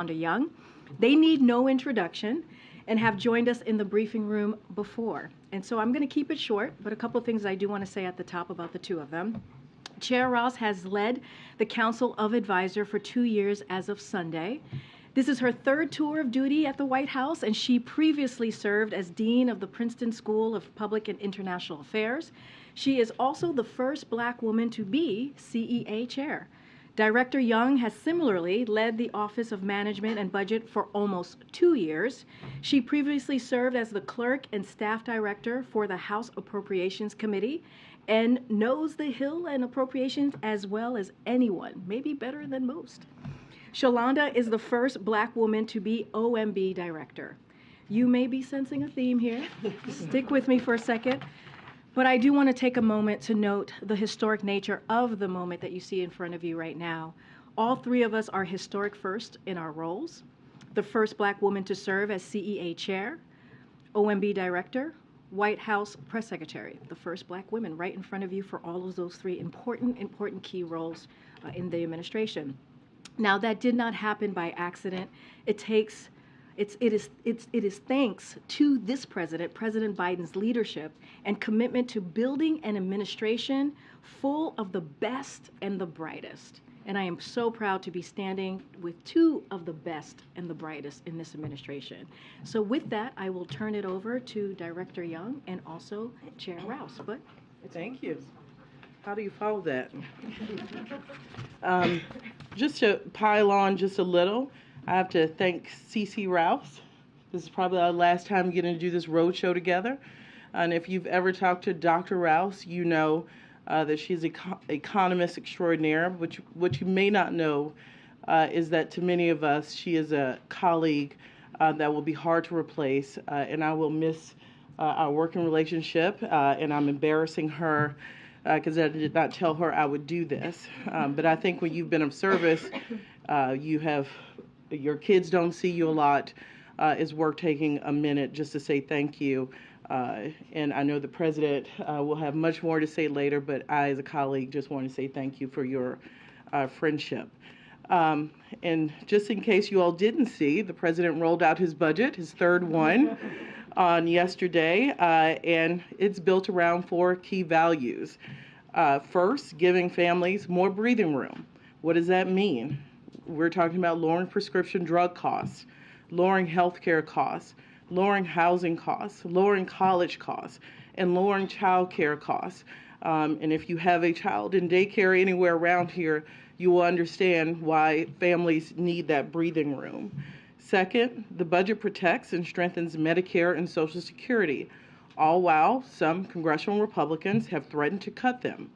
Shalanda Young. They need no introduction and have joined us in the briefing room before. And so I'm going to keep it short, but a couple of things I do want to say at the top about the two of them. Chair Rouse has led the Council of Advisor for 2 years as of Sunday. This is her third tour of duty at the White House, and she previously served as Dean of the Princeton School of Public and International Affairs. She is also the first Black woman to be CEA chair. Director Young has similarly led the Office of Management and Budget for almost 2 years. She previously served as the clerk and staff director for the House Appropriations Committee and knows the Hill and appropriations as well as anyone, maybe better than most. Shalanda is the first Black woman to be OMB director. You may be sensing a theme here. Stick with me for a second. But I do want to take a moment to note the historic nature of the moment that you see in front of you right now. All three of us are historic first in our roles. The first Black woman to serve as CEA chair, OMB director, White House press secretary, the first Black women right in front of you for all of those three important key roles in the administration. Now, that did not happen by accident. It is thanks to this president, President Biden's leadership and commitment to building an administration full of the best and the brightest. And I am so proud to be standing with two of the best and the brightest in this administration. So with that, I will turn it over to Director Young and also Chair Rouse. But thank you. How do you follow that? Just to pile on just a little, I have to thank CC Rouse. This is probably our last time getting to do this road show together. And if you've ever talked to Dr. Rouse, you know that she's an economist extraordinaire. What you may not know is that to many of us, she is a colleague that will be hard to replace. And I will miss our working relationship, and I'm embarrassing her because I did not tell her I would do this. But I think when you've been of service, your kids don't see you a lot. It's worth taking a minute just to say thank you. And I know the president will have much more to say later, but I, as a colleague, just want to say thank you for your friendship. And just in case you all didn't see, the president rolled out his budget, his third one, on yesterday, and it's built around 4 key values. First, giving families more breathing room. What does that mean? We're talking about lowering prescription drug costs, lowering healthcare costs, lowering housing costs, lowering college costs, and lowering child care costs. And if you have a child in daycare anywhere around here, you will understand why families need that breathing room. Second, the budget protects and strengthens Medicare and Social Security, all while some congressional Republicans have threatened to cut them.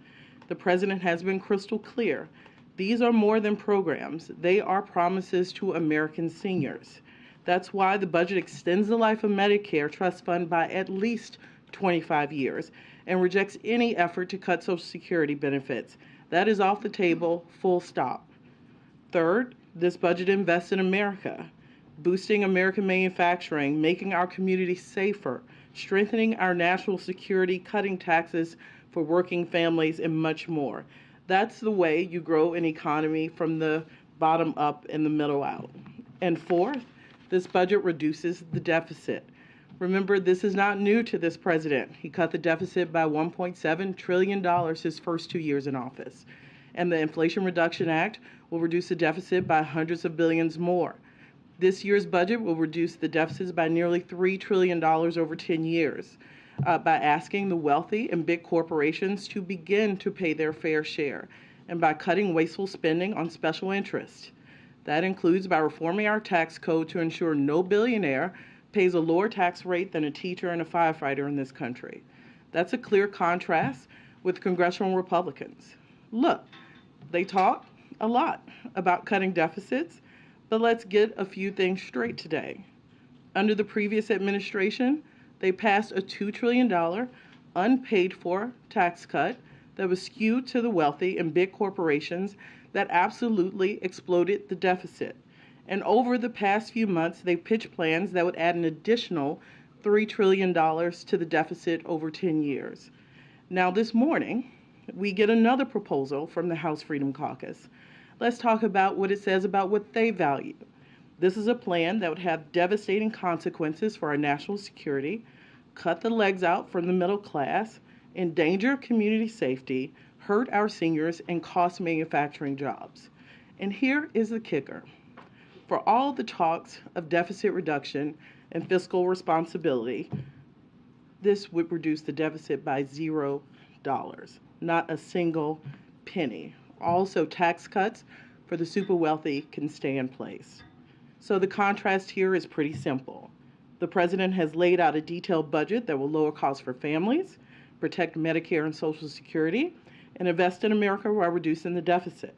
The president has been crystal clear. These are more than programs. They are promises to American seniors. That's why the budget extends the life of Medicare Trust Fund by at least 25 years and rejects any effort to cut Social Security benefits. That is off the table, full stop. Third, this budget invests in America, boosting American manufacturing, making our communities safer, strengthening our national security, cutting taxes for working families, and much more. That's the way you grow an economy from the bottom up and the middle out. And fourth, this budget reduces the deficit. Remember, this is not new to this president. He cut the deficit by $1.7 trillion his first 2 years in office. And the Inflation Reduction Act will reduce the deficit by hundreds of billions more. This year's budget will reduce the deficits by nearly $3 trillion over 10 years by asking the wealthy and big corporations to begin to pay their fair share and by cutting wasteful spending on special interests. That includes by reforming our tax code to ensure no billionaire pays a lower tax rate than a teacher and a firefighter in this country. That's a clear contrast with congressional Republicans. Look, they talk a lot about cutting deficits, but let's get a few things straight today. Under the previous administration, they passed a $2 trillion unpaid-for tax cut that was skewed to the wealthy and big corporations that absolutely exploded the deficit. And over the past few months, they've pitched plans that would add an additional $3 trillion to the deficit over 10 years. Now, this morning, we get another proposal from the House Freedom Caucus. Let's talk about what it says about what they value. This is a plan that would have devastating consequences for our national security, cut the legs out from the middle class, endanger community safety, hurt our seniors, and cost manufacturing jobs. And here is the kicker. For all the talks of deficit reduction and fiscal responsibility, this would reduce the deficit by $0, not a single penny. Also, tax cuts for the super wealthy can stay in place. So the contrast here is pretty simple. The president has laid out a detailed budget that will lower costs for families, protect Medicare and Social Security, and invest in America while reducing the deficit.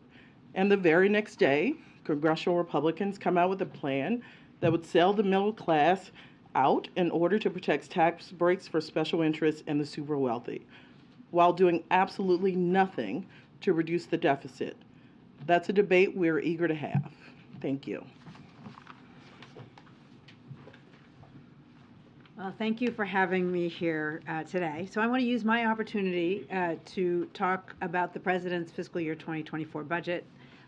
And the very next day, congressional Republicans come out with a plan that would sell the middle class out in order to protect tax breaks for special interests and the super wealthy, while doing absolutely nothing to reduce the deficit. That's a debate we're eager to have. Thank you. Well, thank you for having me here today. So I want to use my opportunity to talk about the President's fiscal year 2024 budget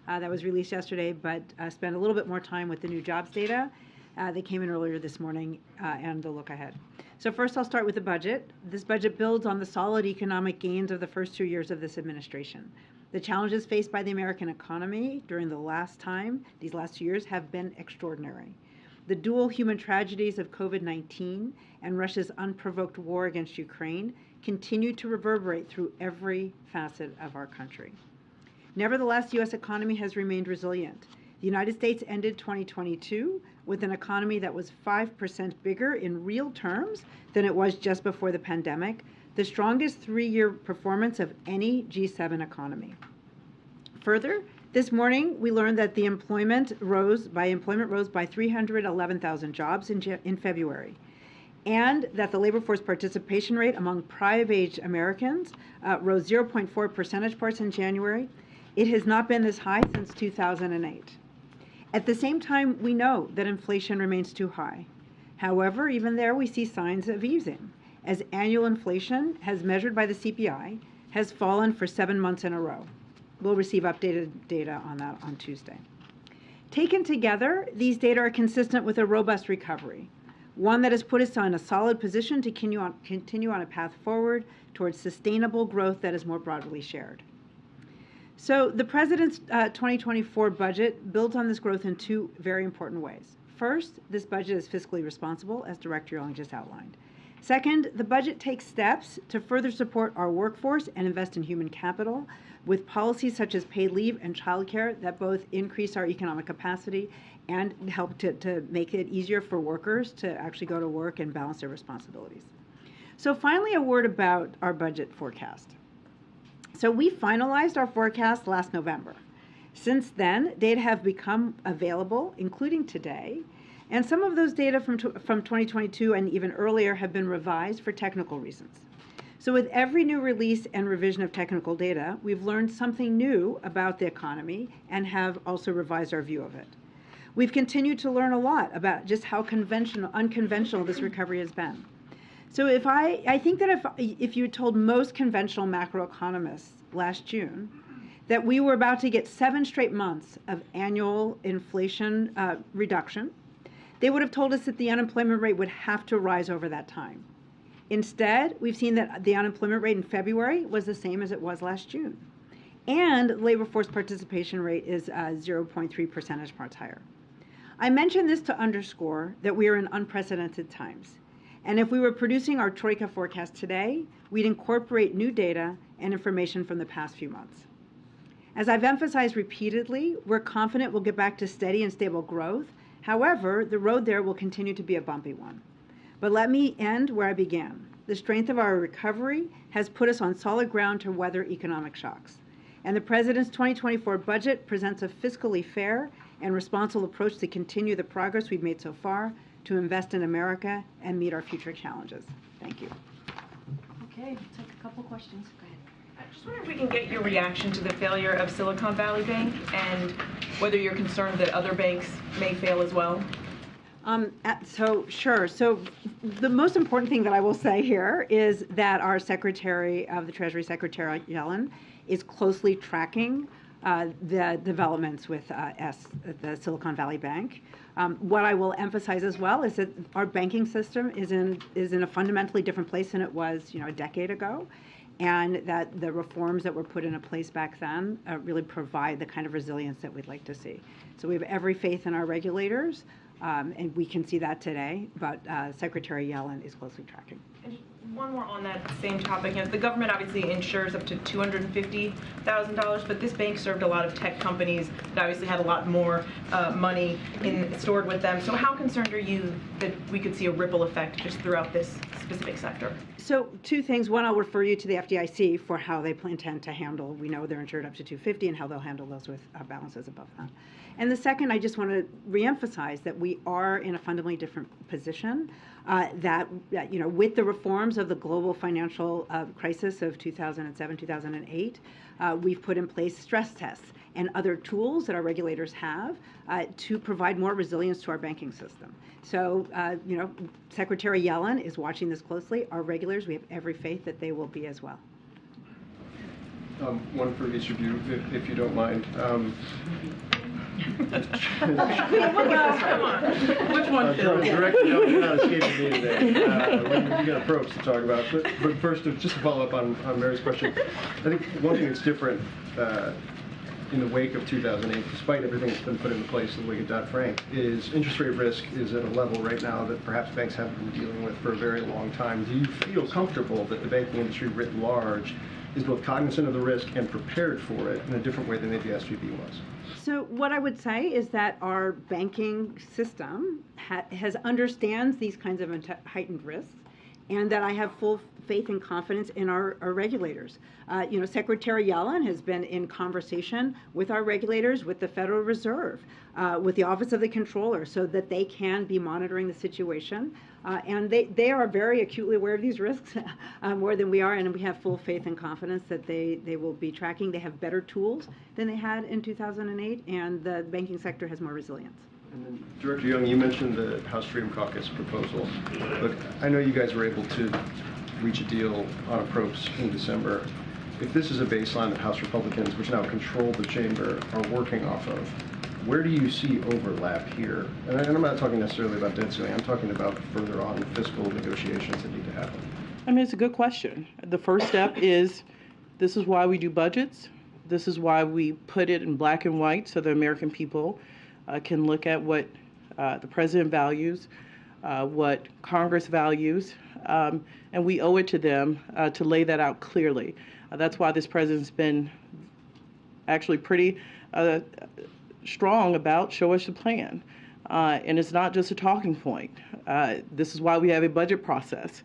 that was released yesterday, but spend a little bit more time with the new jobs data that came in earlier this morning and the look ahead. So first I'll start with the budget. This budget builds on the solid economic gains of the first 2 years of this administration. The challenges faced by the American economy during these last 2 years have been extraordinary. The dual human tragedies of COVID-19 and Russia's unprovoked war against Ukraine continue to reverberate through every facet of our country. Nevertheless, the U.S. economy has remained resilient. The United States ended 2022 with an economy that was 5% bigger in real terms than it was just before the pandemic, the strongest 3-year performance of any G7 economy. Further, this morning, we learned that the employment rose by 311,000 jobs in February, and that the labor force participation rate among private-age Americans rose 0.4 percentage points in January. It has not been this high since 2008. At the same time, we know that inflation remains too high. However, even there, we see signs of easing, as annual inflation, as measured by the CPI, has fallen for 7 months in a row. We'll receive updated data on that on Tuesday. Taken together, these data are consistent with a robust recovery, one that has put us in a solid position to continue on a path forward towards sustainable growth that is more broadly shared. So the President's 2024 budget builds on this growth in 2 very important ways. First, this budget is fiscally responsible, as Director Yelling just outlined. Second, the budget takes steps to further support our workforce and invest in human capital with policies such as paid leave and childcare that both increase our economic capacity and help to make it easier for workers to actually go to work and balance their responsibilities. So finally, a word about our budget forecast. So we finalized our forecast last November. Since then, data have become available, including today, and some of those data from 2022 and even earlier have been revised for technical reasons. So with every new release and revision of technical data, we've learned something new about the economy and have also revised our view of it. We've continued to learn a lot about just how unconventional this recovery has been. So I think that if you told most conventional macroeconomists last June that we were about to get 7 straight months of annual inflation reduction, they would have told us that the unemployment rate would have to rise over that time. Instead, we've seen that the unemployment rate in February was the same as it was last June. And labor force participation rate is 0.3 percentage points higher. I mention this to underscore that we are in unprecedented times. And if we were producing our Troika forecast today, we'd incorporate new data and information from the past few months. As I've emphasized repeatedly, we're confident we'll get back to steady and stable growth. However, the road there will continue to be a bumpy one. But let me end where I began. The strength of our recovery has put us on solid ground to weather economic shocks. And the President's 2024 budget presents a fiscally fair and responsible approach to continue the progress we've made so far, to invest in America and meet our future challenges. Thank you. Okay, we'll take a couple questions. Go ahead. I just wonder if we can get your reaction to the failure of Silicon Valley Bank and whether you're concerned that other banks may fail as well. Sure. So the most important thing that I will say here is that our Secretary of the Treasury, Secretary Yellen, is closely tracking the developments with the Silicon Valley Bank. What I will emphasize as well is that our banking system is in a fundamentally different place than it was, a decade ago, and that the reforms that were put into place back then really provide the kind of resilience that we'd like to see. So we have every faith in our regulators, and we can see that today, but Secretary Yellen is closely tracking. And one more on that same topic. The government obviously insures up to $250,000, but this bank served a lot of tech companies that obviously had a lot more money stored with them. So how concerned are you that we could see a ripple effect just throughout this specific sector? So two things. One, I'll refer you to the FDIC for how they intend to handle. We know they're insured up to $250,000 and how they'll handle those with balances above that. And the second, I just want to reemphasize that we are in a fundamentally different position. That with the reforms of the global financial crisis of 2007, 2008, we've put in place stress tests and other tools that our regulators have to provide more resilience to our banking system. So, Secretary Yellen is watching this closely. Our regulators, we have every faith that they will be as well. One for each of you, if you don't mind. Come on. Which one? Director, you're not escaping me today. You got approach to talk about. But first, just to follow up on Mary's question, I think one thing that's different in the wake of 2008, despite everything that's been put into place in the wake of Dodd-Frank, is interest rate risk is at a level right now that perhaps banks haven't been dealing with for a very long time. Do you feel comfortable that the banking industry writ large is both cognizant of the risk and prepared for it in a different way than maybe SVB was? So what I would say is that our banking system understands these kinds of heightened risks, and that I have full faith and confidence in our regulators. Secretary Yellen has been in conversation with our regulators, with the Federal Reserve, with the Office of the Comptroller, so that they can be monitoring the situation. And they are very acutely aware of these risks, more than we are, and we have full faith and confidence that they will be tracking. They have better tools than they had in 2008, and the banking sector has more resilience. And then, Director Young, you mentioned the House Freedom Caucus proposal. Look, I know you guys were able to reach a deal on approps in December. If this is a baseline that House Republicans, which now control the chamber, are working off of, where do you see overlap here? And I'm not talking necessarily about debt ceiling. I'm talking about further on fiscal negotiations that need to happen. I mean, it's a good question. The first step is, this is why we do budgets. This is why we put it in black and white so the American people can look at what the president values, what Congress values, and we owe it to them to lay that out clearly. That's why this president's been actually pretty strong about show us the plan. And it's not just a talking point. This is why we have a budget process,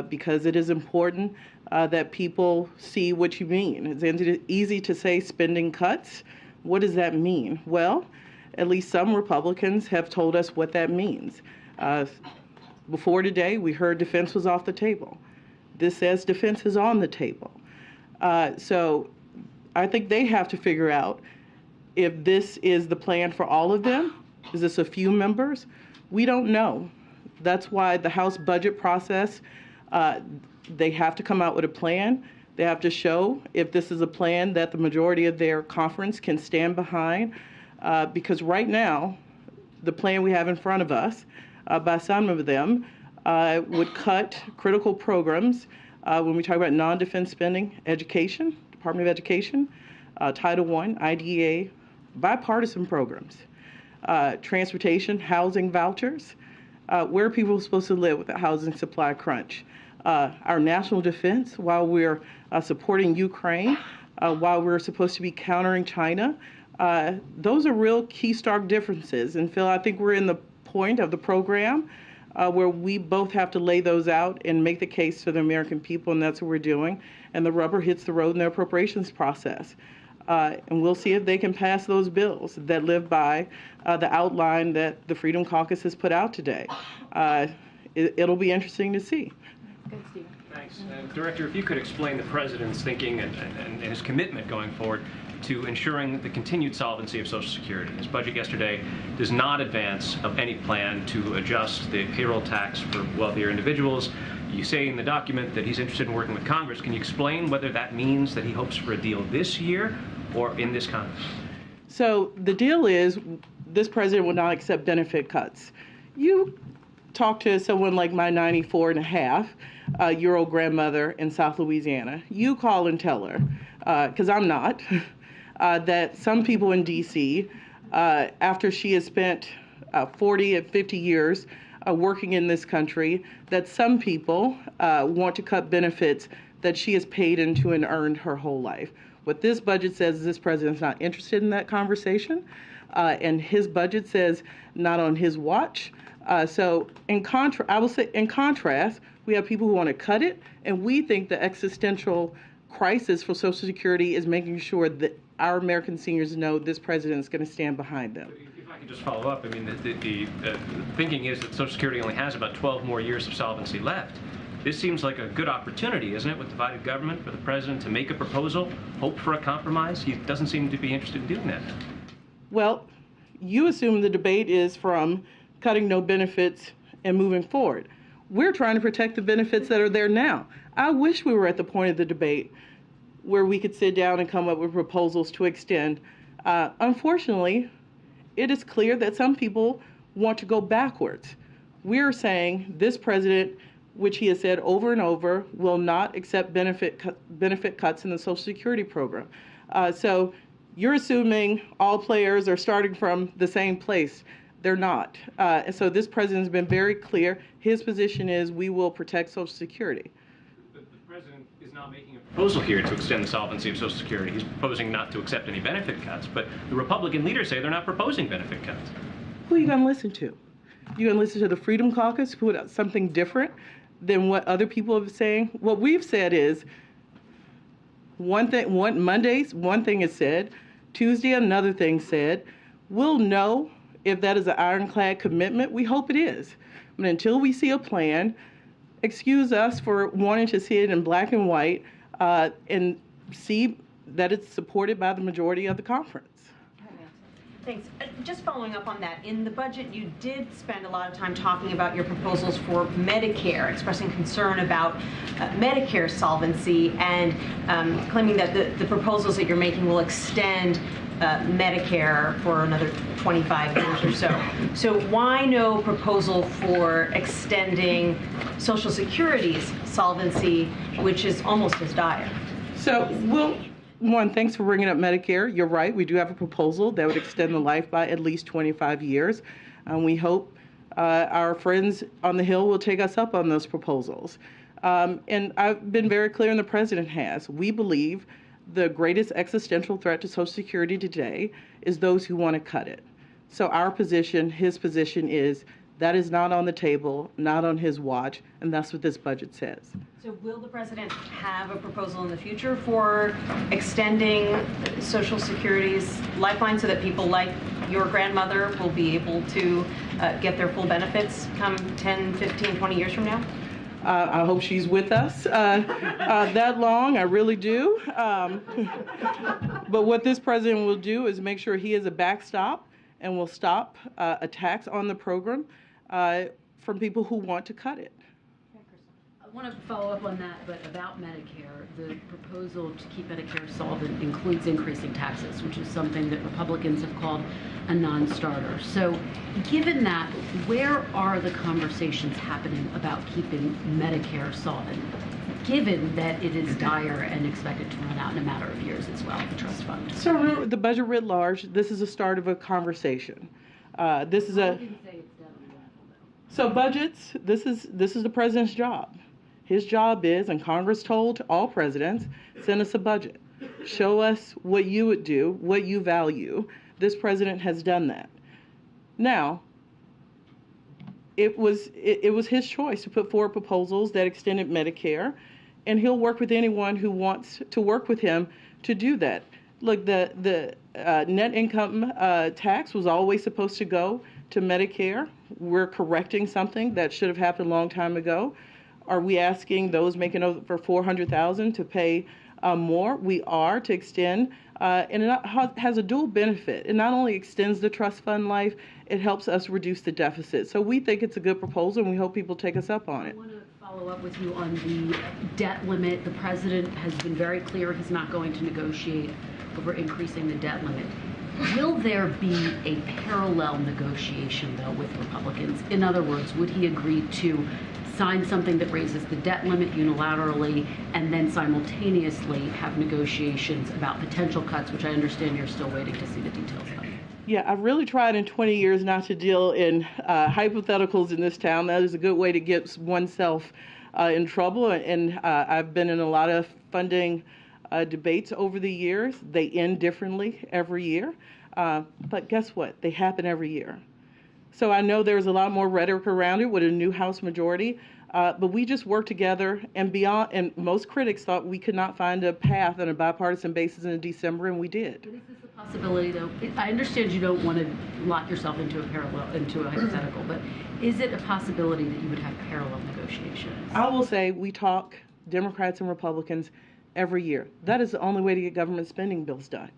because it is important that people see what you mean. It's easy to say spending cuts. What does that mean? Well, at least some Republicans have told us what that means. Before today, we heard defense was off the table. This says defense is on the table. So I think they have to figure out if this is the plan for all of them. Is this a few members? We don't know. That's why the House budget process, they have to come out with a plan. They have to show if this is a plan that the majority of their conference can stand behind. Because right now, the plan we have in front of us, by some of them, would cut critical programs when we talk about non-defense spending, education, Department of Education, Title I, IDEA, bipartisan programs, transportation, housing vouchers, where are people supposed to live with a housing supply crunch, our national defense while we're supporting Ukraine, while we're supposed to be countering China. Those are real key stark differences. And Phil, I think we're in the point of the program where we both have to lay those out and make the case to the American people, and that's what we're doing. And the rubber hits the road in their appropriations process. And we'll see if they can pass those bills that live by the outline that the Freedom Caucus has put out today. It'll be interesting to see. Good, Stephen. Thanks. Director, if you could explain the President's thinking and his commitment going forward to ensuring the continued solvency of Social Security. His budget yesterday does not advance of any plan to adjust the payroll tax for wealthier individuals. You say in the document that he's interested in working with Congress. Can you explain whether that means that he hopes for a deal this year or in this Congress? So the deal is this president will not accept benefit cuts. You talk to someone like my 94-and-a-half-year-old grandmother in South Louisiana. You call and tell her, because I'm not, that some people in D.C., after she has spent 40 and 50 years working in this country, that some people want to cut benefits that she has paid into and earned her whole life. What this budget says is this president's not interested in that conversation, and his budget says not on his watch. So I will say in contrast, we have people who want to cut it, and we think the existential crisis for Social Security is making sure that our American seniors know this president is going to stand behind them. If I could just follow up, I mean, the thinking is that Social Security only has about 12 more years of solvency left. This seems like a good opportunity, isn't it, with divided government, for the president to make a proposal, hope for a compromise? He doesn't seem to be interested in doing that. Well, you assume the debate is from cutting no benefits and moving forward. We're trying to protect the benefits that are there now. I wish we were at the point of the debate where we could sit down and come up with proposals to extend. Unfortunately, it is clear that some people want to go backwards. We're saying this president, which he has said over and over, will not accept benefit cuts in the Social Security program. So you're assuming all players are starting from the same place. They're not. And so this president has been very clear. His position is we will protect Social Security. The president is not making a proposal here to extend the solvency of Social Security. He's proposing not to accept any benefit cuts, but the Republican leaders say they're not proposing benefit cuts. Who are you going to listen to? You going to listen to the Freedom Caucus, who put out something different than what other people are saying? What we've said is Mondays, one thing is said. Tuesday, another thing said. We'll know if that is an ironclad commitment. We hope it is. But until we see a plan, excuse us for wanting to see it in black and white and see that it's supported by the majority of the conference. Thanks. Just following up on that, in the budget you did spend a lot of time talking about your proposals for Medicare, expressing concern about Medicare solvency and claiming that the proposals that you're making will extend Medicare for another 25 years or so. So why no proposal for extending Social Security's solvency, which is almost as dire? So thanks for bringing up Medicare. You're right. We do have a proposal that would extend the life by at least 25 years. And we hope our friends on the Hill will take us up on those proposals. And I've been very clear, and the president has. We believe the greatest existential threat to Social Security today is those who want to cut it. So our position, his position is that is not on the table, not on his watch, and that's what this budget says. So will the president have a proposal in the future for extending Social Security's lifeline so that people like your grandmother will be able to get their full benefits come 10, 15, 20 years from now? I hope she's with us that long. I really do. But what this president will do is make sure he is a backstop and will stop attacks on the program from people who want to cut it. I want to follow up on that, but about Medicare, the proposal to keep Medicare solvent includes increasing taxes, which is something that Republicans have called a non-starter. So given that, where are the conversations happening about keeping Medicare solvent, given that it is dire and expected to run out in a matter of years as well, the trust fund? So remember, the budget writ large, this is a start of a conversation. This is a... So budgets, this is the president's job. His job is, and Congress told all presidents, send us a budget. Show us what you would do, what you value. This president has done that. Now, it was his choice to put forward proposals that extended Medicare, and he'll work with anyone who wants to work with him to do that. Look, the net income tax was always supposed to go to Medicare. We're correcting something that should have happened a long time ago. Are we asking those making over $400,000 to pay more? We are, to extend, and it has a dual benefit. It not only extends the trust fund life, it helps us reduce the deficit. So we think it's a good proposal, and we hope people take us up on it. I want to follow up with you on the debt limit. The president has been very clear he's not going to negotiate over increasing the debt limit. Will there be a parallel negotiation, though, with Republicans? In other words, would he agree to sign something that raises the debt limit unilaterally and then simultaneously have negotiations about potential cuts, which I understand you're still waiting to see the details of? Yeah, I've really tried in 20 years not to deal in hypotheticals in this town. That is a good way to get oneself in trouble. And I've been in a lot of funding debates over the years. They end differently every year. But guess what? They happen every year. So I know there's a lot more rhetoric around it with a new House majority, but we just worked together and beyond. And most critics thought we could not find a path on a bipartisan basis in December, and we did. But is this a possibility, though? I understand you don't want to lock yourself into a hypothetical, but is it a possibility that you would have parallel negotiations? I will say we talk, Democrats and Republicans, every year. That is the only way to get government spending bills done.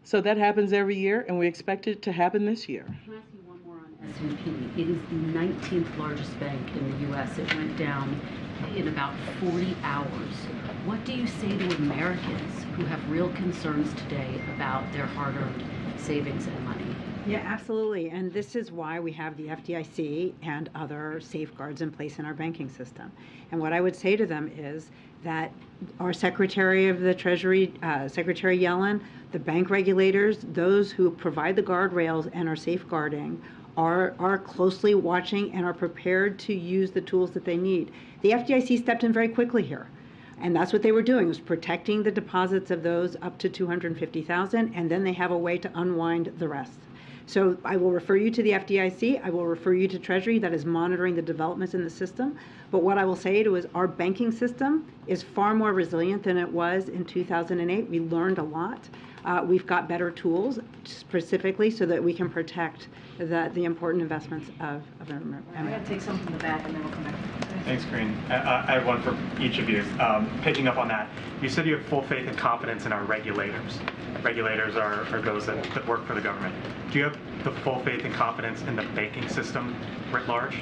So that happens every year, and we expect it to happen this year. Can I ask you one more on S&P? It is the 19th largest bank in the U.S. It went down in about 40 hours. What do you say to Americans who have real concerns today about their hard-earned savings and money? Yeah, absolutely. And this is why we have the FDIC and other safeguards in place in our banking system. And what I would say to them is that our Secretary of the Treasury, Secretary Yellen, the bank regulators, those who provide the guardrails and are safeguarding, are closely watching and are prepared to use the tools that they need. The FDIC stepped in very quickly here. And that's what they were doing, was protecting the deposits of those up to $250,000, and then they have a way to unwind the rest. So I will refer you to the FDIC. I will refer you to Treasury that is monitoring the developments in the system. But what I will say to is our banking system is far more resilient than it was in 2008. We learned a lot. We've got better tools specifically so that we can protect the important investments of America. I'm going to take some from the back and then we'll come back. Thanks, Karine. I have one for each of you. Picking up on that, you said you have full faith and confidence in our regulators. Regulators are those that work for the government. Do you have the full faith and confidence in the banking system writ large?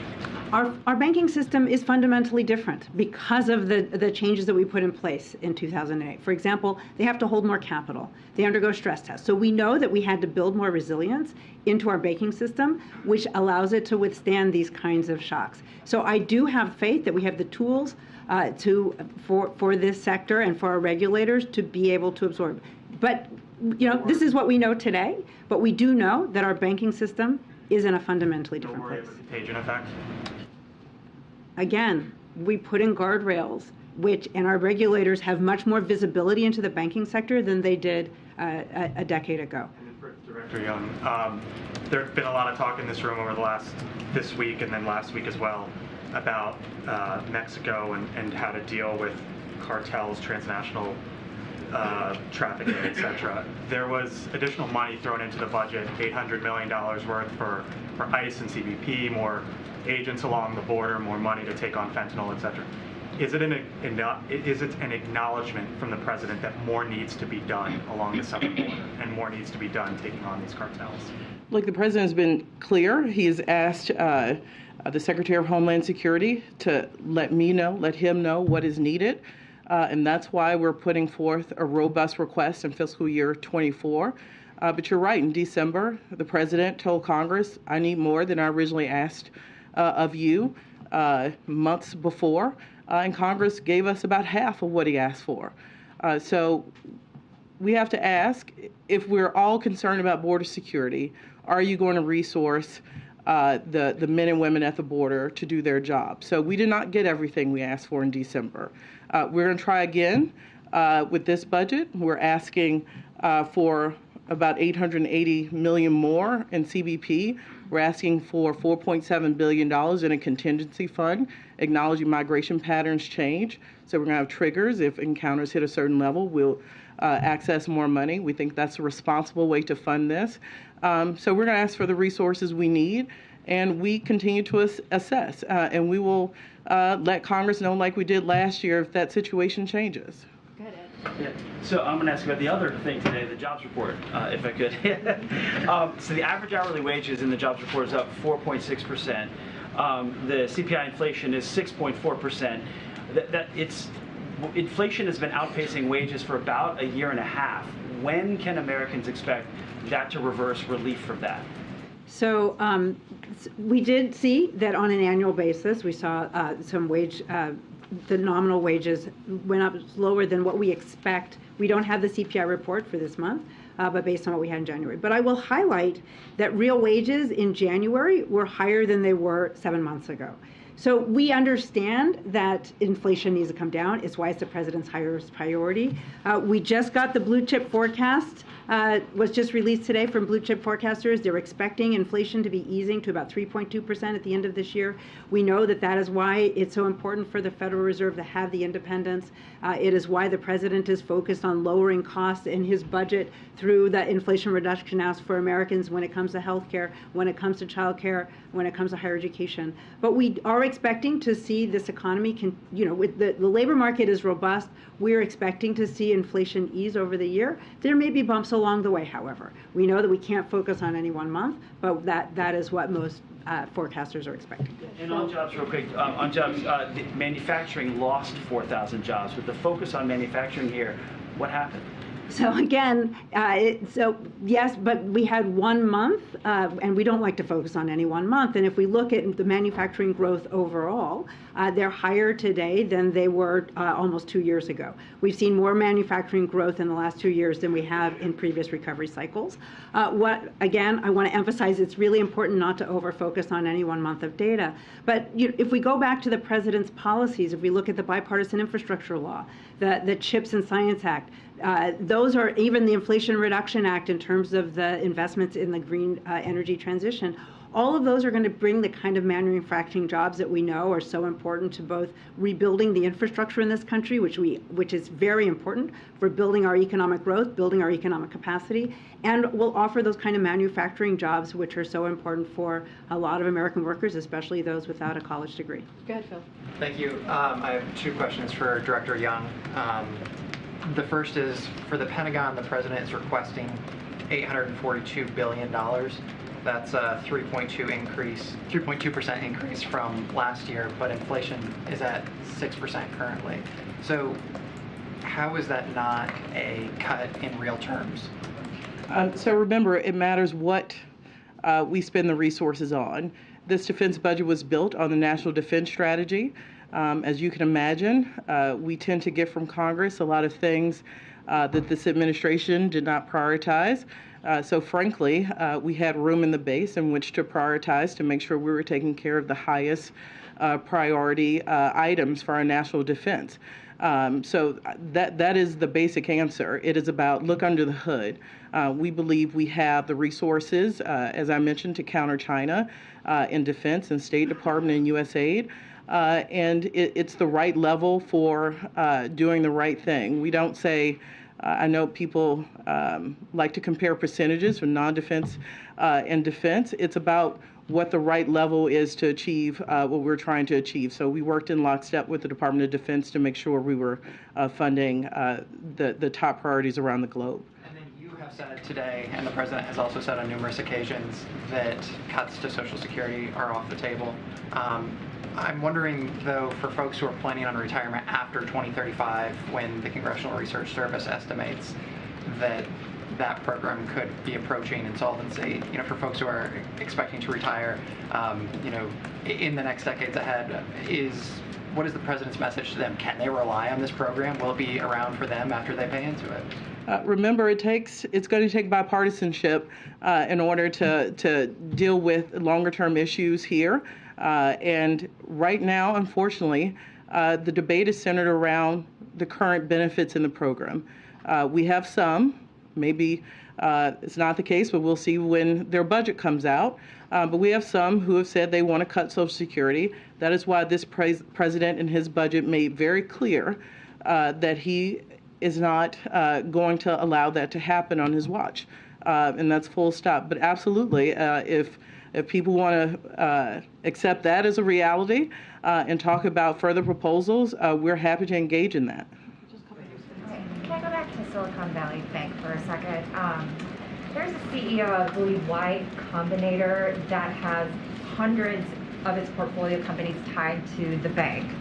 Our banking system is fundamentally different because of the changes that we put in place in 2008. For example, they have to hold more capital. They undergo stress tests. So we know that we had to build more resilience into our banking system, which allows it to withstand these kinds of shocks. So I do have faith that we have the tools for this sector and for our regulators to be able to absorb. But this is what we know today, but we do know that our banking system is in a fundamentally different place. Don't worry about the contagion effect. Again, we put in guardrails, and our regulators have much more visibility into the banking sector than they did a decade ago. And then for Director Young, there's been a lot of talk in this room over this week and then last week as well about Mexico and how to deal with cartels, transnational trafficking, etc. There was additional money thrown into the budget, $800 million worth for ICE and CBP, more agents along the border, more money to take on fentanyl, etc. Is it an acknowledgement from the president that more needs to be done along the southern border and more needs to be done taking on these cartels? Look, the president has been clear. He has asked the Secretary of Homeland Security to let him know what is needed. And that's why we're putting forth a robust request in fiscal year 24. But you're right, in December, the president told Congress, I need more than I originally asked of you months before. And Congress gave us about half of what he asked for. So we have to ask, if we're all concerned about border security, are you going to resource the men and women at the border to do their job? So we did not get everything we asked for in December. We're going to try again with this budget. We're asking for about $880 million more in CBP. We're asking for $4.7 billion in a contingency fund, acknowledging migration patterns change. So we're going to have triggers. If encounters hit a certain level, we'll access more money. We think that's a responsible way to fund this. So we're going to ask for the resources we need, and we continue to assess. And we will let Congress know, like we did last year, if that situation changes. Go ahead, Ed. Yeah. So I'm going to ask about the other thing today, the jobs report, if I could. So the average hourly wages in the jobs report is up 4.6%. The CPI inflation is 6.4%. Inflation has been outpacing wages for about a year and a half. when can Americans expect that to reverse, relief from that? So we did see that on an annual basis, we saw some the nominal wages went up lower than what we expect. We don't have the CPI report for this month, but based on what we had in January. But I will highlight that real wages in January were higher than they were 7 months ago. So we understand that inflation needs to come down. It's why it's the president's highest priority. We just got the blue chip forecast, was just released today from blue chip forecasters. They're expecting inflation to be easing to about 3.2% at the end of this year. We know that that is why it's so important for the Federal Reserve to have the independence. It is why the president is focused on lowering costs in his budget through the Inflation Reduction Act for Americans when it comes to health care, when it comes to child care, when it comes to higher education. But we are expecting to see this economy, with the labor market is robust. We're expecting to see inflation ease over the year. There may be bumps along the way, however. We know that we can't focus on any one month, but that is what most forecasters are expecting. And on jobs, real quick, on jobs, manufacturing lost 4,000 jobs. With the focus on manufacturing here, what happened? So again, yes, but we had 1 month, and we don't like to focus on any 1 month. And if we look at the manufacturing growth overall, they're higher today than they were almost 2 years ago. We've seen more manufacturing growth in the last 2 years than we have in previous recovery cycles. Again, I want to emphasize it's really important not to over-focus on any 1 month of data. But if we go back to the president's policies, if we look at the bipartisan infrastructure law, the CHIPS and Science Act, those are even the Inflation Reduction Act in terms of the investments in the green energy transition. All of those are going to bring the kind of manufacturing jobs that we know are so important to both rebuilding the infrastructure in this country, which is very important for building our economic growth, building our economic capacity, and will offer those kind of manufacturing jobs which are so important for a lot of American workers, especially those without a college degree. Go ahead, Phil. Thank you. I have 2 questions for Director Young. The first is, for the Pentagon, the president is requesting $842 billion. That's a 3.2% increase from last year, but inflation is at 6% currently. So how is that not a cut in real terms? So remember, it matters what we spend the resources on. This defense budget was built on the National Defense Strategy. As you can imagine, we tend to get from Congress a lot of things that this administration did not prioritize. So frankly, we had room in the base in which to prioritize to make sure we were taking care of the highest priority items for our national defense. So that is the basic answer. It is about look under the hood. We believe we have the resources, as I mentioned, to counter China in defense and State Department and USAID. And it's the right level for doing the right thing. We don't say, I know people like to compare percentages from non-defense and defense. It's about what the right level is to achieve what we're trying to achieve. So we worked in lockstep with the Department of Defense to make sure we were funding the top priorities around the globe. And then you have said today, and the president has also said on numerous occasions, that cuts to Social Security are off the table. I'm wondering, though, for folks who are planning on retirement after 2035, when the Congressional Research Service estimates that that program could be approaching insolvency, for folks who are expecting to retire, in the next decades ahead, what is the president's message to them? Can they rely on this program? Will it be around for them after they pay into it? Remember, it's going to take bipartisanship in order to deal with longer-term issues here. And right now, unfortunately, the debate is centered around the current benefits in the program. We have some, maybe it's not the case, but we'll see when their budget comes out. But we have some who have said they want to cut Social Security. That is why this president in his budget made very clear that he is not going to allow that to happen on his watch. And that's full stop. But absolutely, if people want to accept that as a reality and talk about further proposals, we're happy to engage in that. Can I go back to Silicon Valley Bank for a second? There's a CEO, I believe, Y Combinator, that has hundreds of its portfolio companies tied to the bank.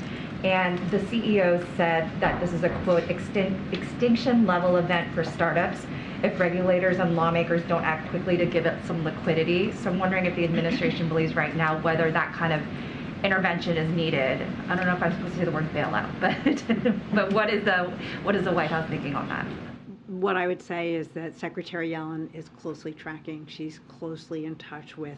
And the CEO said that this is a, quote, extinction level event for startups, if regulators and lawmakers don't act quickly to give it some liquidity. So I'm wondering if the administration believes right now whether that kind of intervention is needed. I don't know if I'm supposed to say the word bailout, but what is the White House thinking on that? What I would say is that Secretary Yellen is closely tracking. She's closely in touch with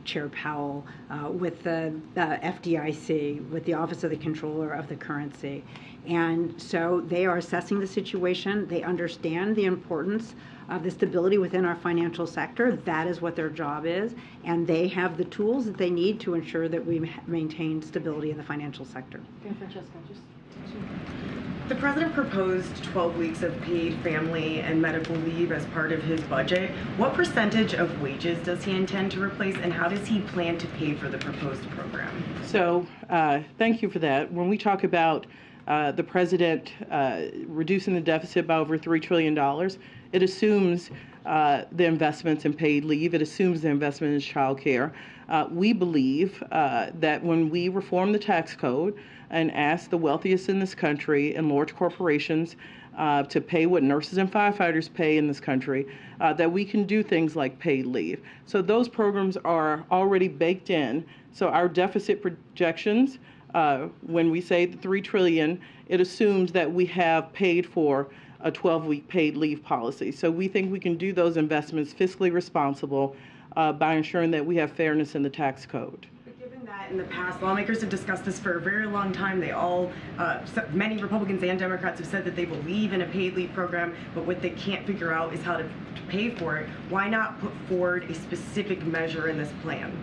Chair Powell, with the FDIC, with the Office of the Comptroller of the Currency. And so they are assessing the situation. They understand the importance of the stability within our financial sector. That is what their job is. And they have the tools that they need to ensure that we maintain stability in the financial sector. The president proposed 12 weeks of paid family and medical leave as part of his budget. What percentage of wages does he intend to replace, and how does he plan to pay for the proposed program? So thank you for that. When we talk about the president reducing the deficit by over $3 trillion, it assumes the investments in paid leave. It assumes the investment in child care. We believe that when we reform the tax code and ask the wealthiest in this country and large corporations to pay what nurses and firefighters pay in this country, that we can do things like paid leave. So those programs are already baked in. So our deficit projections, when we say the $3 trillion, it assumes that we have paid for a 12-week paid leave policy. So we think we can do those investments fiscally responsible by ensuring that we have fairness in the tax code. Given that in the past, lawmakers have discussed this for a very long time. They all, many Republicans and Democrats have said that they believe in a paid leave program, but what they can't figure out is how to pay for it. Why not put forward a specific measure in this plan?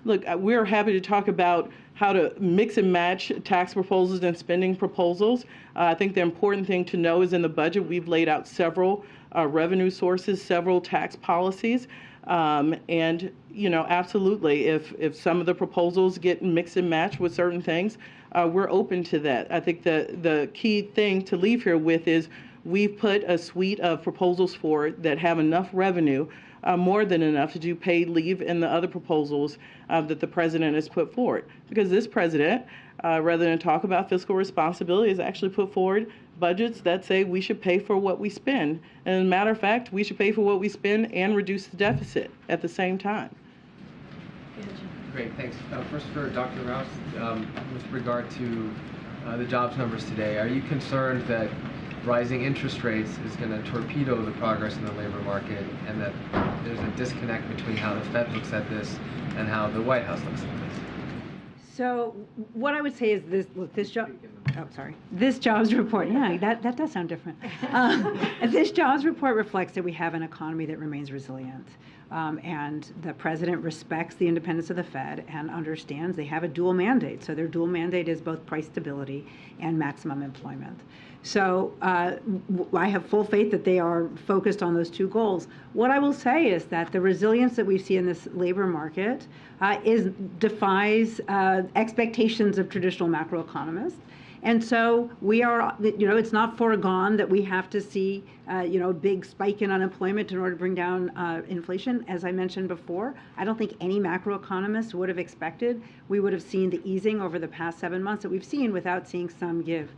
Look, we're happy to talk about how to mix and match tax proposals and spending proposals. I think the important thing to know is in the budget, we've laid out several revenue sources, several tax policies. And, you know, absolutely, if some of the proposals get mixed and matched with certain things, we're open to that. I think the key thing to leave here with is we've put a suite of proposals forward that have enough revenue, more than enough to do paid leave and the other proposals that the president has put forward. Because this president, rather than talk about fiscal responsibility, has actually put forward budgets that say we should pay for what we spend. And as a matter of fact, we should pay for what we spend and reduce the deficit at the same time. Great, thanks. First for Dr. Rouse, with regard to the jobs numbers today, are you concerned that rising interest rates is going to torpedo the progress in the labor market, and that there's a disconnect between how the Fed looks at this and how the White House looks at this? So what I would say is this: look, this jobs report. Yeah, that does sound different. This jobs report reflects that we have an economy that remains resilient. And the president respects the independence of the Fed and understands they have a dual mandate. So their dual mandate is both price stability and maximum employment. So I have full faith that they are focused on those two goals. What I will say is that the resilience that we see in this labor market defies expectations of traditional macroeconomists. And so we are, it's not foregone that we have to see, a big spike in unemployment in order to bring down inflation. As I mentioned before, I don't think any macroeconomist would have expected we would have seen the easing over the past 7 months that we've seen without seeing some give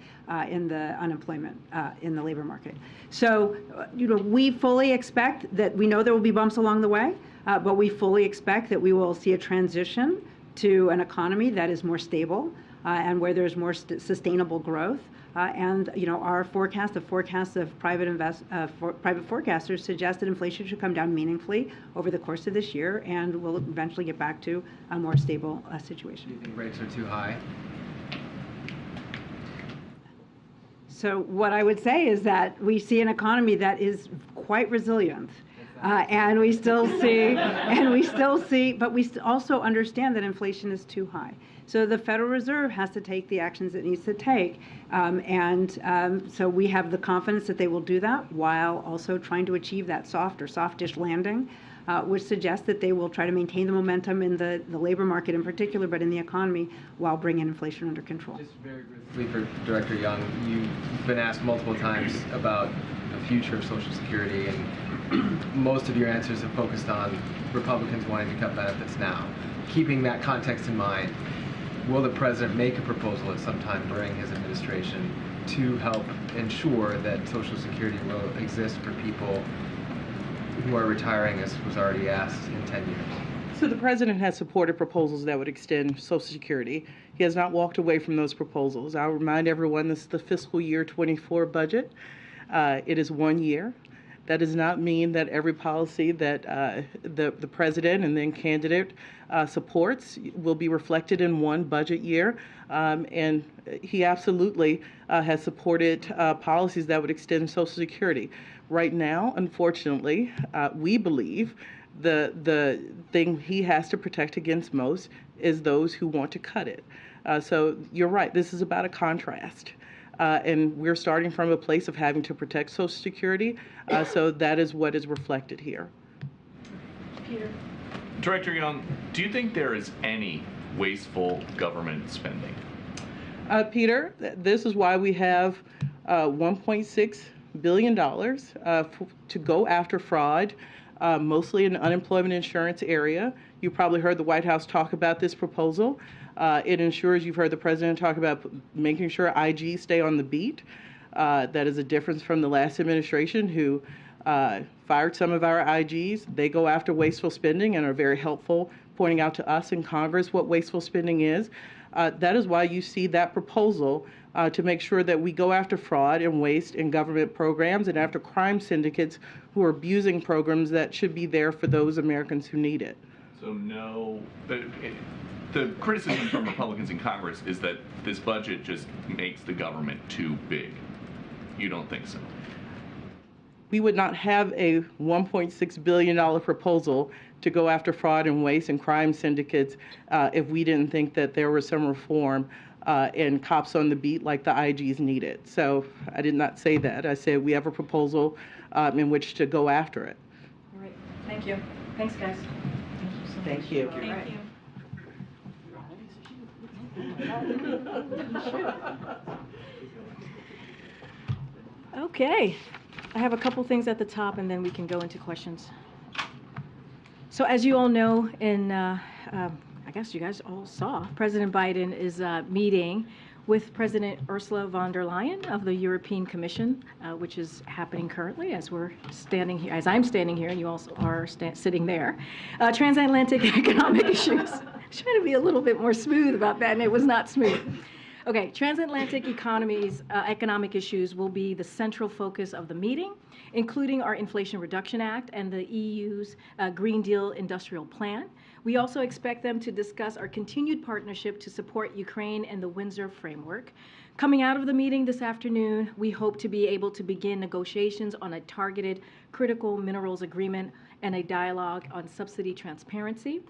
in the unemployment in the labor market. So, we fully expect that we know there will be bumps along the way, but we fully expect that we will see a transition to an economy that is more stable, and where there's more sustainable growth. And our forecast, the forecasts of private forecasters suggest that inflation should come down meaningfully over the course of this year, and we'll eventually get back to a more stable situation. Do you think rates are too high? So what I would say is that we see an economy that is quite resilient. And we still see, but we also understand that inflation is too high. So the Federal Reserve has to take the actions it needs to take. So we have the confidence that they will do that while also trying to achieve that soft or softish landing, which suggests that they will try to maintain the momentum in the labor market in particular, but in the economy while bringing inflation under control. Just very briefly for Director Young, you've been asked multiple times about the future of Social Security, and most of your answers have focused on Republicans wanting to cut benefits now. Keeping that context in mind, will the president make a proposal at some time during his administration to help ensure that Social Security will exist for people who are retiring, as was already asked, in 10 years? So the president has supported proposals that would extend Social Security. He has not walked away from those proposals. I'll remind everyone this is the fiscal year 24 budget. It is 1 year. That does not mean that every policy that the president and then candidate supports will be reflected in one budget year. And he absolutely has supported policies that would extend Social Security. Right now, unfortunately, we believe the thing he has to protect against most is those who want to cut it. So you're right, this is about a contrast. And we're starting from a place of having to protect Social Security, so that is what is reflected here. Peter. Director Young, do you think there is any wasteful government spending? Peter, this is why we have $1.6 billion to go after fraud, mostly in the unemployment insurance area. You probably heard the White House talk about this proposal. It ensures, you've heard the president talk about making sure IGs stay on the beat. That is a difference from the last administration, who fired some of our IGs. They go after wasteful spending and are very helpful, pointing out to us in Congress what wasteful spending is. That is why you see that proposal to make sure that we go after fraud and waste in government programs and after crime syndicates who are abusing programs that should be there for those Americans who need it. So no, the criticism from Republicans in Congress is that this budget just makes the government too big. You don't think so? We would not have a $1.6 billion proposal to go after fraud and waste and crime syndicates if we didn't think that there was some reform and cops on the beat like the IGs needed. So I did not say that. I said we have a proposal in which to go after it. All right. Thank you. Thanks, guys. Thank you. Thank you. Okay, I have a couple things at the top and then we can go into questions. So as you all know, I guess you guys all saw, President Biden is meeting with President Ursula von der Leyen of the European Commission, which is happening currently as we're standing here, as I'm standing here and you also are sitting there. Transatlantic economic issues. I was trying to be a little bit more smooth about that and it was not smooth. Okay, transatlantic economic issues will be the central focus of the meeting, including our Inflation Reduction Act and the EU's Green Deal Industrial Plan. We also expect them to discuss our continued partnership to support Ukraine and the Windsor Framework. Coming out of the meeting this afternoon, we hope to be able to begin negotiations on a targeted critical minerals agreement and a dialogue on subsidy transparency.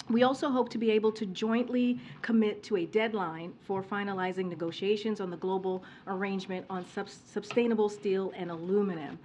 We also hope to be able to jointly commit to a deadline for finalizing negotiations on the global arrangement on sustainable steel and aluminum.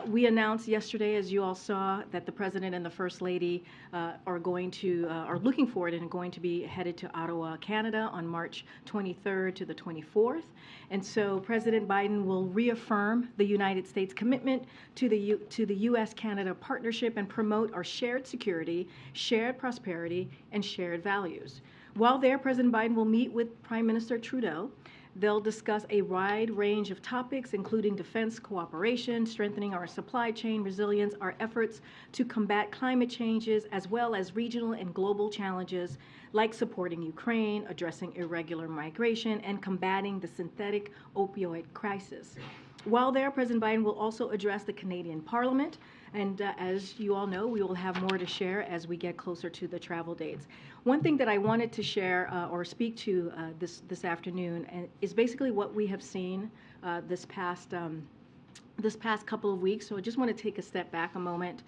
We announced yesterday, as you all saw, that the President and the First Lady are looking forward and are going to be headed to Ottawa, Canada on March 23rd to the 24th. And so President Biden will reaffirm the United States commitment to the U.S.-Canada partnership and promote our shared security, shared prosperity, and shared values. While there, President Biden will meet with Prime Minister Trudeau. They'll discuss a wide range of topics, including defense cooperation, strengthening our supply chain resilience, our efforts to combat climate changes, as well as regional and global challenges like supporting Ukraine, addressing irregular migration, and combating the synthetic opioid crisis. While there, President Biden will also address the Canadian Parliament, and as you all know, we will have more to share as we get closer to the travel dates. One thing that I wanted to share or speak to this afternoon is basically what we have seen this past couple of weeks. So I just want to take a step back a moment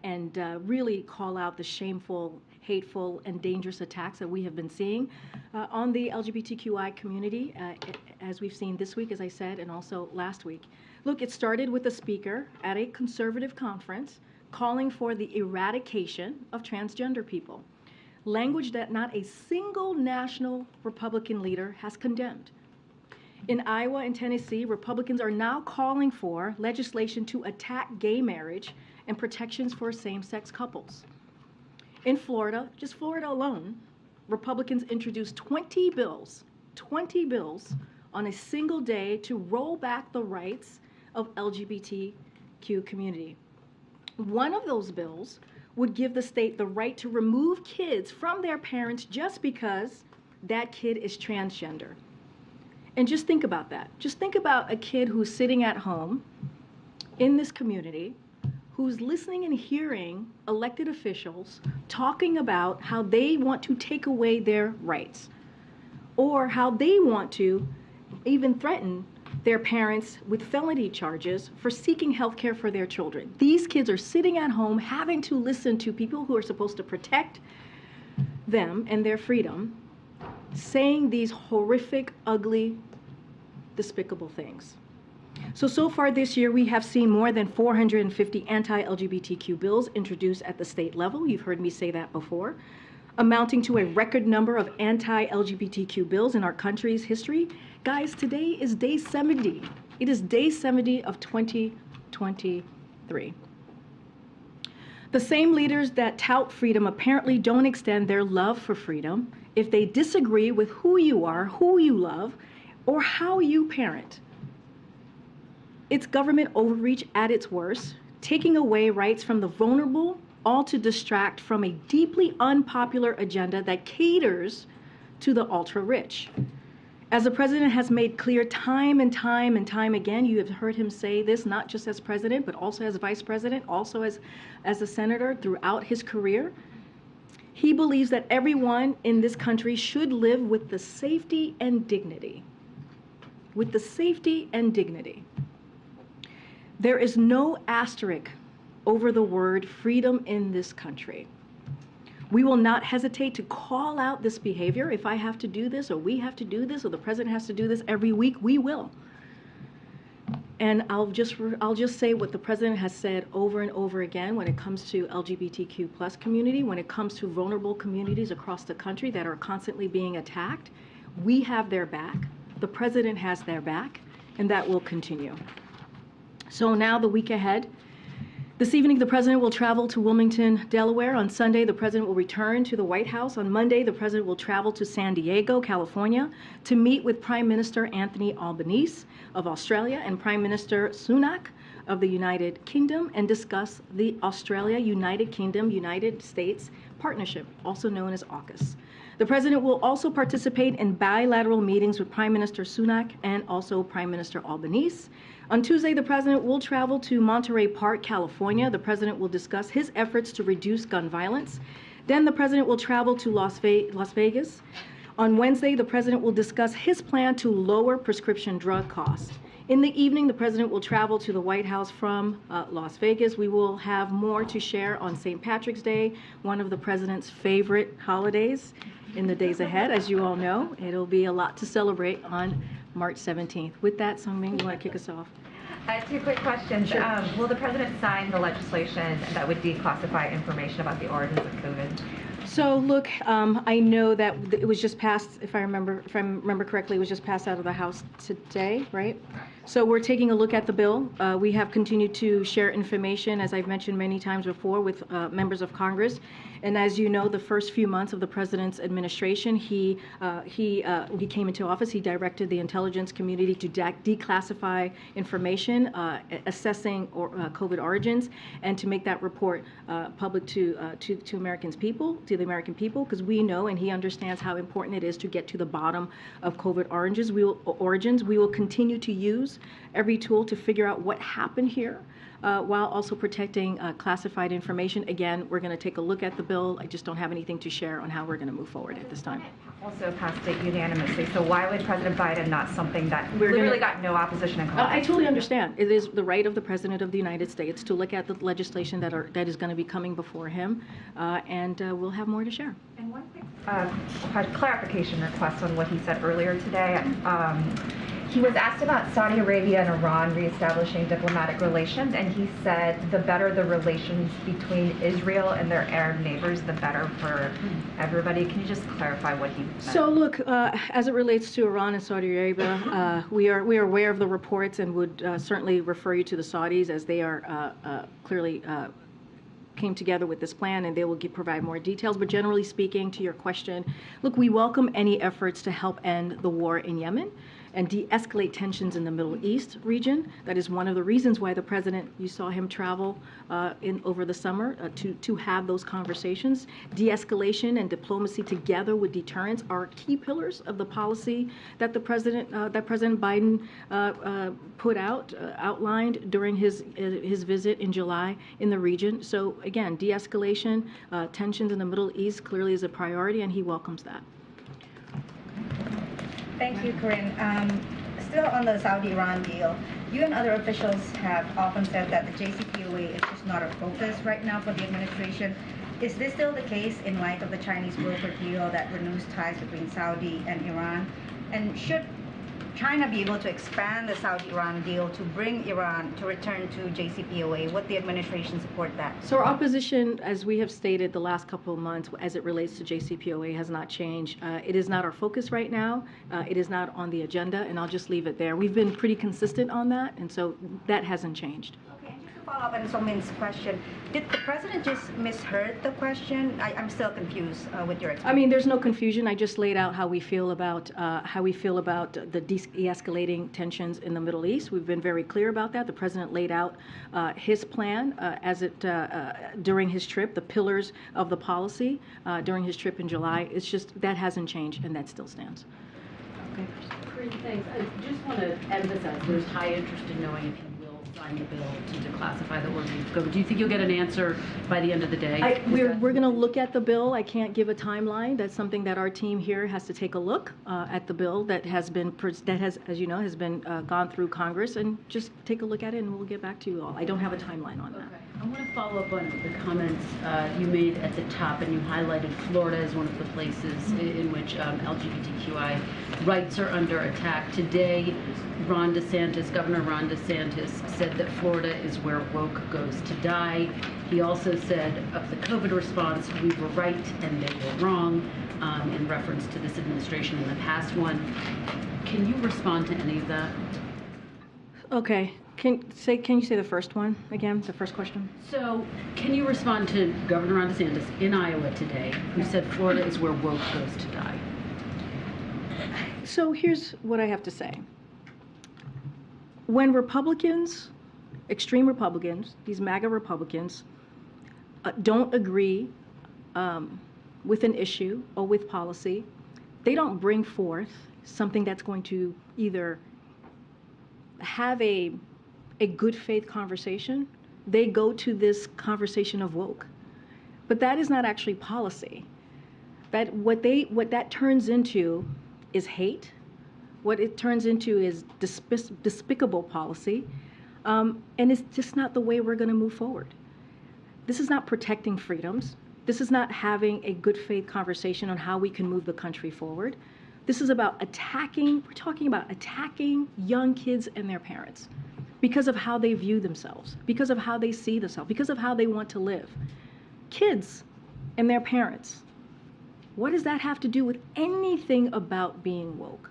and really call out the shameful, hateful, and dangerous attacks that we have been seeing on the LGBTQI community, as we've seen this week, as I said, and also last week. Look, it started with a speaker at a conservative conference calling for the eradication of transgender people, language that not a single national Republican leader has condemned. In Iowa and Tennessee, Republicans are now calling for legislation to attack gay marriage and protections for same-sex couples. In Florida, just Florida alone, Republicans introduced 20 bills on a single day to roll back the rights of LGBTQ community. One of those bills would give the state the right to remove kids from their parents just because that kid is transgender. And just think about that. Just think about a kid who's sitting at home in this community, who's listening and hearing elected officials talking about how they want to take away their rights, or how they want to even threaten their parents with felony charges for seeking health care for their children. These kids are sitting at home having to listen to people who are supposed to protect them and their freedom saying these horrific, ugly, despicable things. So far this year, we have seen more than 450 anti-LGBTQ bills introduced at the state level. You've heard me say that before, amounting to a record number of anti-LGBTQ bills in our country's history. Guys, today is day 70. It is day 70 of 2023. The same leaders that tout freedom apparently don't extend their love for freedom if they disagree with who you are, who you love, or how you parent. It's government overreach at its worst, taking away rights from the vulnerable, all to distract from a deeply unpopular agenda that caters to the ultra-rich. As the president has made clear time and time and time again, you have heard him say this not just as president, but also as vice president, also as a senator throughout his career. He believes that everyone in this country should live with the safety and dignity. With the safety and dignity. There is no asterisk over the word freedom in this country. We will not hesitate to call out this behavior. If I have to do this, or we have to do this, or the president has to do this every week, we will. And I'll just say what the president has said over and over again when it comes to LGBTQ plus community, when it comes to vulnerable communities across the country that are constantly being attacked. We have their back. The president has their back, and that will continue. So now the week ahead. This evening, the president will travel to Wilmington, Delaware. On Sunday, the president will return to the White House. On Monday, the president will travel to San Diego, California, to meet with Prime Minister Anthony Albanese of Australia and Prime Minister Sunak of the United Kingdom and discuss the Australia-United Kingdom-United States Partnership, also known as AUKUS. The president will also participate in bilateral meetings with Prime Minister Sunak and also Prime Minister Albanese. On Tuesday, the president will travel to Monterey Park, California. The president will discuss his efforts to reduce gun violence. Then the president will travel to Las Vegas. On Wednesday, the president will discuss his plan to lower prescription drug costs. In the evening, the president will travel to the White House from Las Vegas. We will have more to share on St. Patrick's Day, one of the president's favorite holidays in the days ahead, as you all know. It'll be a lot to celebrate on March 17th. With that, Sungmin, you want to kick us off? Two quick questions. Sure. Will the president sign the legislation that would declassify information about the origins of COVID? So look, I know that it was just passed, if I remember correctly, it was just passed out of the House today, right? So we're taking a look at the bill. We have continued to share information, as I've mentioned many times before, with members of Congress. And as you know, the first few months of the president's administration, he came into office. He directed the intelligence community to declassify information, assessing COVID origins, and to make that report public to the American people, because we know and he understands how important it is to get to the bottom of COVID origins. We will continue to use every tool to figure out what happened here, while also protecting classified information. Again, we're going to take a look at the bill. I just don't have anything to share on how we're going to move forward at this time. Also passed it unanimously. So why would President Biden not something that literally got no opposition in Congress? I totally understand. It is the right of the President of the United States to look at the legislation that is going to be coming before him, and we'll have more to share. And one quick clarification request on what he said earlier today. He was asked about Saudi Arabia and Iran reestablishing diplomatic relations, and he said the better the relations between Israel and their Arab neighbors, the better for everybody. Can you just clarify what he meant? So look, as it relates to Iran and Saudi Arabia, we are aware of the reports and would certainly refer you to the Saudis, as they are clearly came together with this plan, and they will provide more details. But generally speaking, to your question, look, we welcome any efforts to help end the war in Yemen. and de-escalate tensions in the Middle East region. That is one of the reasons why the president, you saw him travel over the summer to have those conversations. De-escalation and diplomacy together with deterrence are key pillars of the policy that President Biden outlined during his visit in July in the region. So again, de-escalation, tensions in the Middle East clearly is a priority, and he welcomes that. Thank you, Karine. Still on the Saudi-Iran deal, you and other officials have often said that the JCPOA is just not a focus right now for the administration. Is this still the case in light of the Chinese broker deal that renews ties between Saudi and Iran? And should China be able to expand the Saudi-Iran deal to bring Iran to return to JCPOA? Would the administration support that? So our opposition, as we have stated the last couple of months, as it relates to JCPOA, has not changed. It is not our focus right now. It is not on the agenda, and I'll just leave it there. We've been pretty consistent on that, and so that hasn't changed. Follow up on Somin's question. Did the president just misheard the question? I'm still confused with your explanation. I mean, there's no confusion. I just laid out how we feel about the de-escalating tensions in the Middle East. We've been very clear about that. The president laid out his plan during his trip, the pillars of the policy during his trip in July. It's just that hasn't changed, and that still stands. Okay. Karine, thanks. I just want to emphasize there's high interest in knowing if you sign the bill to declassify the order of government. Do you think you'll get an answer by the end of the day? We're going to look at the bill. I can't give a timeline. That's something that our team here has to take a look at the bill that has, as you know, has been gone through Congress, and just take a look at it, and we'll get back to you all. I don't have a timeline on that. Okay. I want to follow up on the comments you made at the top, and you highlighted Florida as one of the places in which LGBTQI rights are under attack. Today, Governor Ron DeSantis said that Florida is where woke goes to die. He also said of the COVID response, we were right and they were wrong, in reference to this administration and the past one. Can you respond to any of that? Okay. Can you say the first one again, the first question? So, can you respond to Governor Ron DeSantis in Iowa today, who said Florida is where woke goes to die? So here's what I have to say. When Republicans, extreme Republicans, these MAGA Republicans, don't agree with an issue or with policy, they don't bring forth something that's going to either have a good faith conversation. They go to this conversation of woke. But that is not actually policy. What that turns into is hate. What it turns into is despicable policy, and it's just not the way we're going to move forward. This is not protecting freedoms. This is not having a good faith conversation on how we can move the country forward. This is about we're talking about attacking young kids and their parents because of how they view themselves, because of how they see themselves, because of how they want to live. Kids and their parents. What does that have to do with anything about being woke?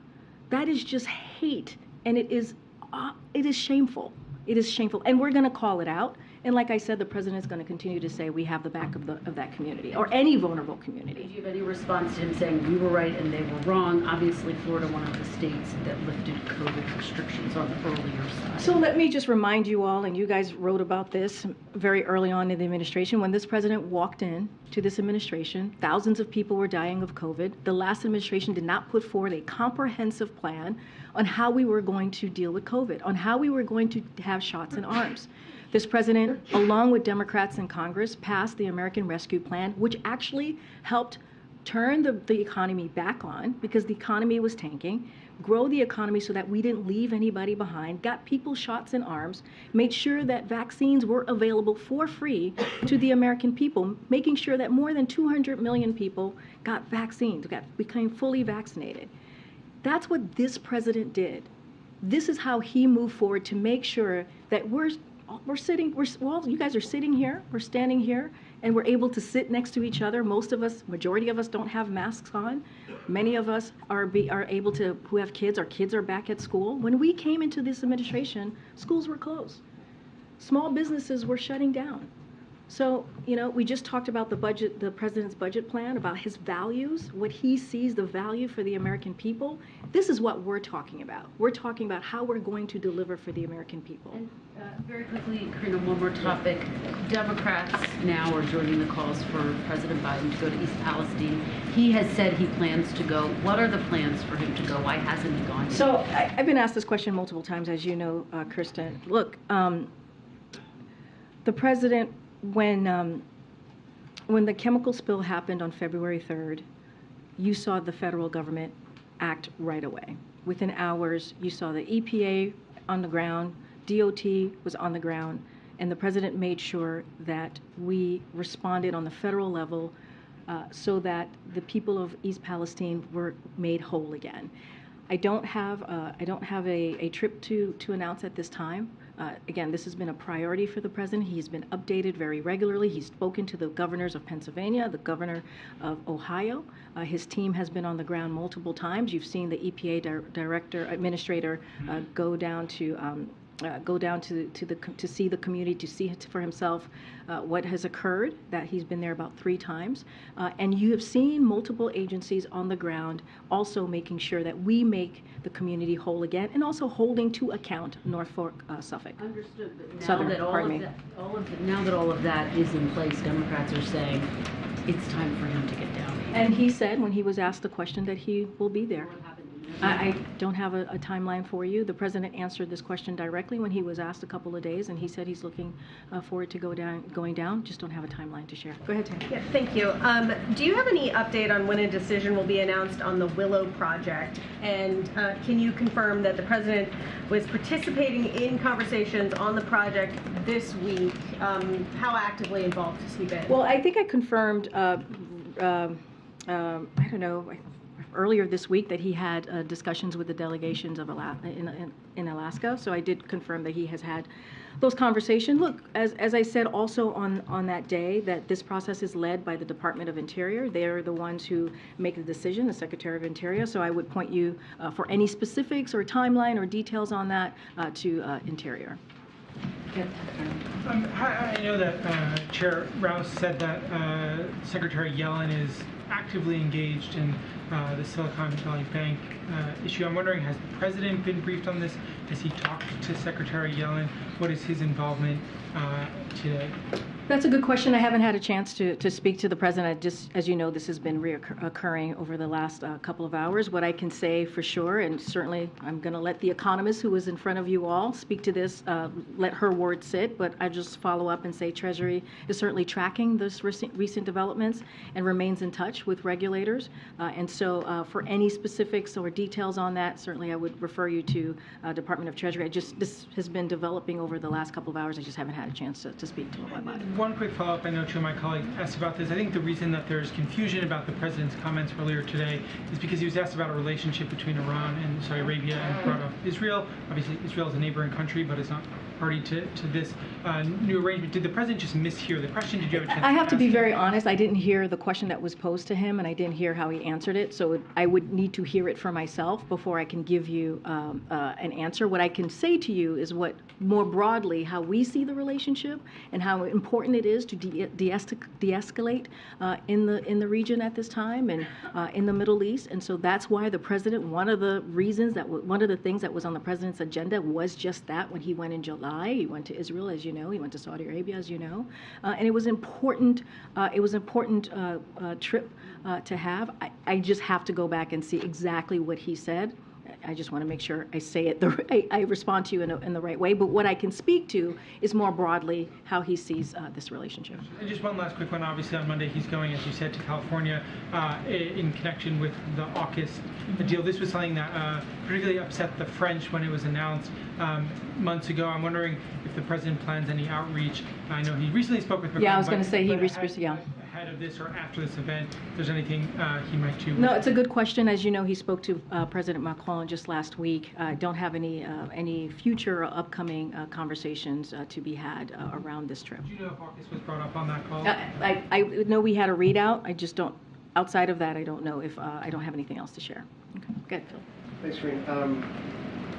That is just hate, and it is shameful. It is shameful, and we're going to call it out. And like I said, the president is going to continue to say we have the back of that community, or any vulnerable community. Did you have any response to him saying we were right and they were wrong? Obviously, Florida, one of the states that lifted COVID restrictions on the earlier side. So let me just remind you all, and you guys wrote about this very early on in the administration, when this president walked in to this administration, thousands of people were dying of COVID. The last administration did not put forward a comprehensive plan on how we were going to deal with COVID, on how we were going to have shots in arms. This president, along with Democrats in Congress, passed the American Rescue Plan, which actually helped turn the economy back on because the economy was tanking, grow the economy so that we didn't leave anybody behind, got people shots in arms, made sure that vaccines were available for free to the American people, making sure that more than 200 million people got vaccines, became fully vaccinated. That's what this president did. This is how he moved forward to make sure that you guys are sitting here, we're standing here, and we're able to sit next to each other. Most of us, majority of us don't have masks on. Many of us are able to, who have kids, our kids are back at school. When we came into this administration, schools were closed. Small businesses were shutting down. So, we just talked about the budget, the president's budget plan, about his values, what he sees the value for the American people. This is what we're talking about. We're talking about how we're going to deliver for the American people. And very quickly, Karine, one more topic. Democrats now are joining the calls for President Biden to go to East Palestine. He has said he plans to go. What are the plans for him to go? Why hasn't he gone yet? So I've been asked this question multiple times, as you know, Kristen. Look, the president, when the chemical spill happened on February 3rd, you saw the federal government act right away. Within hours, you saw the EPA on the ground, DOT was on the ground, and the president made sure that we responded on the federal level so that the people of East Palestine were made whole again. I don't have a trip to announce at this time. Again, this has been a priority for the president. He's been updated very regularly. He's spoken to the governors of Pennsylvania, the governor of Ohio. His team has been on the ground multiple times. You've seen the EPA administrator go down to see the community, to see for himself what has occurred, that he's been there about 3 times. And you have seen multiple agencies on the ground also making sure that we make the community whole again, and also holding to account Norfolk, Suffolk. Understood, but now Southern, that now that all of that is in place, Democrats are saying it's time for him to get down. And he said, when he was asked the question, that he will be there. I don't have a timeline for you. The president answered this question directly when he was asked a couple of days, and he said he's looking forward to going down. Just don't have a timeline to share. Go ahead, Tam. Yeah, thank you. Do you have any update on when a decision will be announced on the Willow project? And can you confirm that the president was participating in conversations on the project this week? How actively involved has he been? Well, I think I confirmed, I don't know, earlier this week that he had discussions with the delegations of in Alaska. So I did confirm that he has had those conversations. Look, as I said also on that day, that this process is led by the Department of Interior. They're the ones who make the decision, the Secretary of Interior. So I would point you for any specifics or timeline or details on that to Interior. I know that Chair Rouse said that Secretary Yellen is actively engaged in the Silicon Valley Bank issue. I'm wondering, has the president been briefed on this? Has he talked to Secretary Yellen? What is his involvement today? That's a good question. I haven't had a chance to speak to the president. Just, as you know, this has been occurring over the last couple of hours. What I can say for sure, and certainly I'm going to let the economist who is in front of you all speak to this, let her word sit, but I just follow up and say Treasury is certainly tracking this recent developments and remains in touch with regulators. And so for any specifics or details on that, certainly I would refer you to Department of Treasury. This has been developing over the last couple of hours. I just haven't had a chance to speak to him about it. One quick follow-up. I know two of my colleagues asked about this. I think the reason that there's confusion about the president's comments earlier today is because he was asked about a relationship between Iran and Saudi Arabia and brought up Israel. Obviously, Israel is a neighboring country, but it's not party to this new arrangement. Did the president just mishear the question? Did you have a chance I have to be very honest. I didn't hear the question that was posed to him, and I didn't hear how he answered it. So I would need to hear it for myself before I can give you an answer. What I can say to you is what, more broadly, how we see the relationship and how important it is to de-escalate in the region at this time and in the Middle East. And so that's why the president, one of the things that was on the president's agenda was just that when he went in July. He went to Israel, as you know. He went to Saudi Arabia, as you know. And it was important. Trip to have. I just have to go back and see exactly what he said. I just want to make sure I say it. I respond to you in the right way. But what I can speak to is more broadly how he sees this relationship. And just one last quick one. Obviously, on Monday he's going, as you said, to California in connection with the AUKUS deal. This was something that particularly upset the French when it was announced months ago. I'm wondering if the president plans any outreach. I know he recently spoke with Macron. Yeah, I was going to say he recently. Yeah. Ahead of this or after this event, if there's anything he might do. No, it's a good question. As you know, he spoke to President Macron just last week. I don't have any future or upcoming conversations to be had around this trip. Do you know if AUKUS was brought up on that call? I know we had a readout. I just don't. Outside of that, I don't know if I don't have anything else to share. Okay, good, Phil. Thanks, Karine.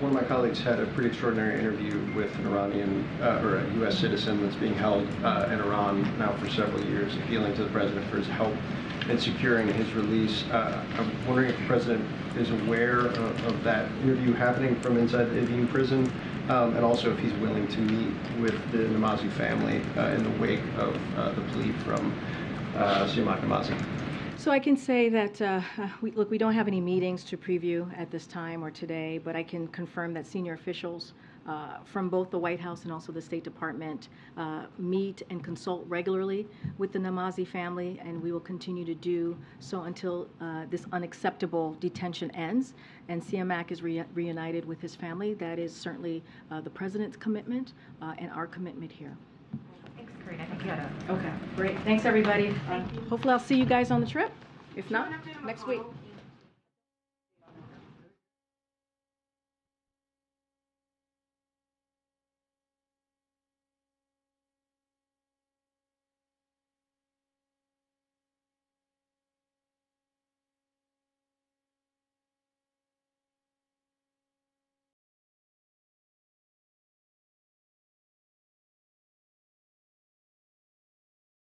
one of my colleagues had a pretty extraordinary interview with an Iranian or a U.S. citizen that's being held in Iran now for several years, appealing to the president for his help in securing his release. I'm wondering if the president is aware of that interview happening from inside the Evin prison, and also if he's willing to meet with the Namazi family in the wake of the plea from Siamak Namazi. So I can say that, we don't have any meetings to preview at this time or today, but I can confirm that senior officials from both the White House and also the State Department meet and consult regularly with the Namazi family, and we will continue to do so until this unacceptable detention ends and Siamak is reunited with his family. That is certainly the President's commitment and our commitment here. Thanks, Karine. I think you had a... Okay, great. Thanks, everybody. Hopefully I'll see you guys on the trip. If not, next week.